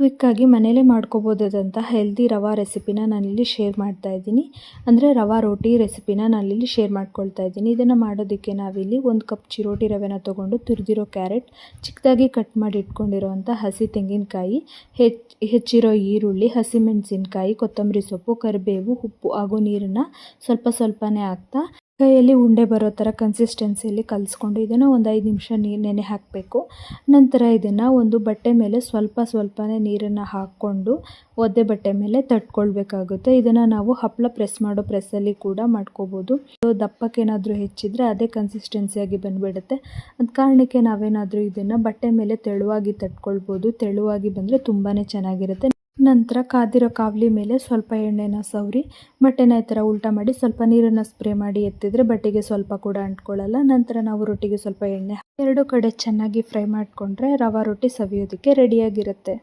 ಕ್ವಿಕ್ಕಾಗಿ ಮನೇಲೇ ಮಾಡ್ಕೋಬೋದಾದಂತಹ ಹೆಲ್ದಿ ರವಾ ರೆಸಿಪಿನ ನಾನಿಲ್ಲಿ ಶೇರ್ ಮಾಡ್ತಾ ಇದ್ದೀನಿ. ಅಂದರೆ ರವಾ ರೋಟಿ ರೆಸಿಪಿನ ನಾನಿಲ್ಲಿ ಶೇರ್ ಮಾಡ್ಕೊಳ್ತಾ ಇದ್ದೀನಿ. ಇದನ್ನು ಮಾಡೋದಕ್ಕೆ ನಾವಿಲ್ಲಿ 1 ಕಪ್ ಚಿರೋಟಿ ರವೆನ ತೊಗೊಂಡು ತುರಿದಿರೋ ಕ್ಯಾರೆಟ್, ಚಿಕ್ಕದಾಗಿ ಕಟ್ ಮಾಡಿ ಇಟ್ಕೊಂಡಿರೋವಂಥ ಹಸಿ ತೆಂಗಿನಕಾಯಿ, ಹೆಚ್ಚಿರೋ ಈರುಳ್ಳಿ, ಹಸಿಮೆಣಸಿನಕಾಯಿ, ಕೊತ್ತಂಬರಿ ಸೊಪ್ಪು, ಕರಿಬೇವು, ಉಪ್ಪು ಹಾಗೂ ನೀರನ್ನು ಸ್ವಲ್ಪನೇ ಹಾಕ್ತಾ ಕೈಯಲ್ಲಿ ಉಂಡೆ ಬರೋ ಥರ ಕನ್ಸಿಸ್ಟೆನ್ಸಿಯಲ್ಲಿ ಕಲಿಸ್ಕೊಂಡು ಇದನ್ನು ಒಂದು 5 ನಿಮಿಷ ನೆನೆ ಹಾಕಬೇಕು. ನಂತರ ಇದನ್ನು ಒಂದು ಬಟ್ಟೆ ಮೇಲೆ ಸ್ವಲ್ಪನೇ ನೀರನ್ನು ಹಾಕ್ಕೊಂಡು ಒದ್ದೆ ಬಟ್ಟೆ ಮೇಲೆ ತಟ್ಕೊಳ್ಬೇಕಾಗುತ್ತೆ. ಇದನ್ನು ನಾವು ಹಪ್ಪಳ ಪ್ರೆಸ್ ಮಾಡೋ ಪ್ರೆಸ್ಸಲ್ಲಿ ಕೂಡ ಮಾಡ್ಕೋಬೋದು. ದಪ್ಪಕ್ಕೇನಾದರೂ ಹೆಚ್ಚಿದ್ರೆ ಅದೇ ಕನ್ಸಿಸ್ಟೆನ್ಸಿಯಾಗಿ ಬಂದುಬಿಡುತ್ತೆ. ಅದ ಕಾರಣಕ್ಕೆ ನಾವೇನಾದರೂ ಇದನ್ನು ಬಟ್ಟೆ ಮೇಲೆ ತೆಳುವಾಗಿ ತಟ್ಕೊಳ್ಬೋದು. ತೆಳುವಾಗಿ ಬಂದರೆ ತುಂಬಾ ಚೆನ್ನಾಗಿರುತ್ತೆ. ನಂತರ ಕಾದಿರೋ ಕಾವಲಿ ಮೇಲೆ ಸ್ವಲ್ಪ ಎಣ್ಣೆನ ಸವರಿ ಬಟ್ಟೆನ ಈ ಥರ ಉಲ್ಟಾ ಮಾಡಿ ಸ್ವಲ್ಪ ನೀರನ್ನು ಸ್ಪ್ರೇ ಮಾಡಿ ಎತ್ತಿದ್ರೆ ಬಟ್ಟೆಗೆ ಸ್ವಲ್ಪ ಕೂಡ ಅಂಟ್ಕೊಳ್ಳಲ್ಲ. ನಂತರ ನಾವು ರೊಟ್ಟಿಗೆ ಸ್ವಲ್ಪ ಎಣ್ಣೆ 2 ಕಡೆ ಚೆನ್ನಾಗಿ ಫ್ರೈ ಮಾಡಿಕೊಂಡ್ರೆ ರವಾ ರೊಟ್ಟಿ ಸವಿಯೋದಕ್ಕೆ ರೆಡಿಯಾಗಿರುತ್ತೆ.